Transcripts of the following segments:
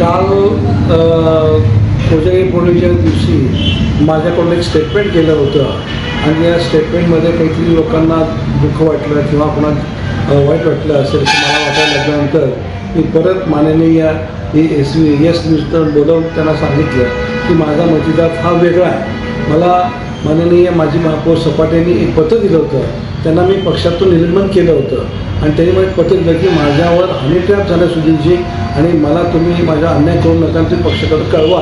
काल कोजागिरी पौर्णिमेच्या दिवशी माझ्याकडून एक स्टेटमेंट केलं होतं आणि या स्टेटमेंटमध्ये काहीतरी लोकांना दुःख वाटलं किंवा कोणाला वाईट वाटलं असेल असं मला वाटायला लागल्यानंतर मी परत माननीय एस न्यूजनं बोलवून त्यांना सांगितलं की माझा मतदार हा वेगळा आहे. मला माननीय माजी महापौर सपाटेंनी एक पत्र दिलं होतं, त्यांना मी पक्षातून निलंबन केलं होतं आणि त्यांनी मला पत्र दिलं की माझ्यावर हनी ट्रॅप झालं सुधीरजी आणि मला तुम्ही माझ्या अन्याय करू नका, तुम्ही पक्षाकडे कळवा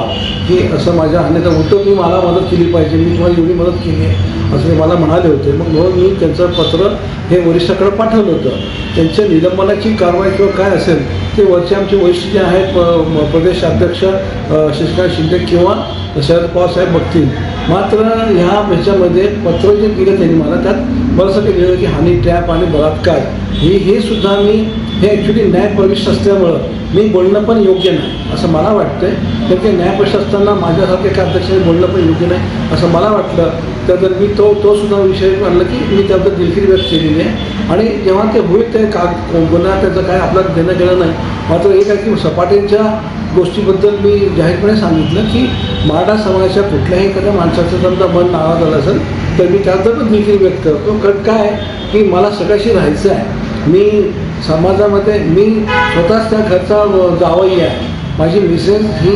की असं माझ्या अन्याय होतं, तुम्ही मला मदत केली पाहिजे, मी तुम्हाला एवढी मदत केली आहे असं ते मला म्हणाले होते. मग म्हणून मी त्यांचं पत्र हे वरिष्ठाकडे पाठवलं होतं. त्यांच्या निलंबनाची कारवाई किंवा काय असेल ते वरचे आमचे वरिष्ठ जे आहेत प्रदेश अध्यक्ष शशिकांत शिंदे किंवा शरद पवार साहेब बघतील. मात्र ह्याच्यामध्ये पत्र जे दिलं त्यांनी मला त्यात बरंचसं काही लिहिलं की हानी ट्रॅप आणि बलात्कार हे सुद्धा मी हे ॲक्च्युली न्यायप्रविष्ट असल्यामुळं मी बोलणं पण योग्य नाही असं मला वाटतं आहे. कारण की न्यायप्रविष्ट असताना माझ्यासारख्या एका अध्यक्षाने बोलणं पण योग्य नाही असं मला वाटलं. तर मी तो सुद्धा विषय आणलं की मी त्याबद्दल दिलगिरी व्यक्त केलेली आहे आणि जेव्हा ते होईल ते गुन्हा त्याचं काय आपल्याला देणं गेलं नाही. मात्र एक आहे की सपाटेंच्या गोष्टीबद्दल मी जाहीरपणे सांगितलं की मराठा समाजाच्या कुठल्याही एखाद्या माणसाचं समजा मन नाराज झालं असेल तर मी त्याबद्दल पण दिलगिरी व्यक्त करतो. कारण काय आहे की मला सगळ्याशी राहायचं आहे. मी समाजामध्ये मी स्वतःच त्या घरचा जावई आहे. माझी मिसेस ही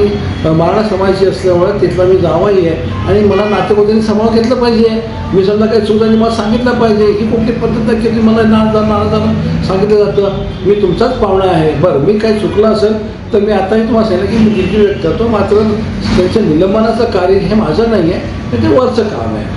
मराठा समाजाची असल्यामुळे तिथला मी जावई आहे आणि मला नातेवाईकांनी सांभाळून घेतलं पाहिजे. मी समजा काही चुकांनी मला सांगितलं पाहिजे. ही कुठली पद्धत आहे की मला नाराज सांगितलं जातं मी तुमचाच पाहुणा आहे. बरं मी काही चुकलं असेल तर मी आताही तुम्हाला सांगितलं की मी दिलगिरी व्यक्त करतो. मात्र त्यांच्या निलंबनाचं कार्य हे माझं नाही आहे, ते वरचं काम आहे.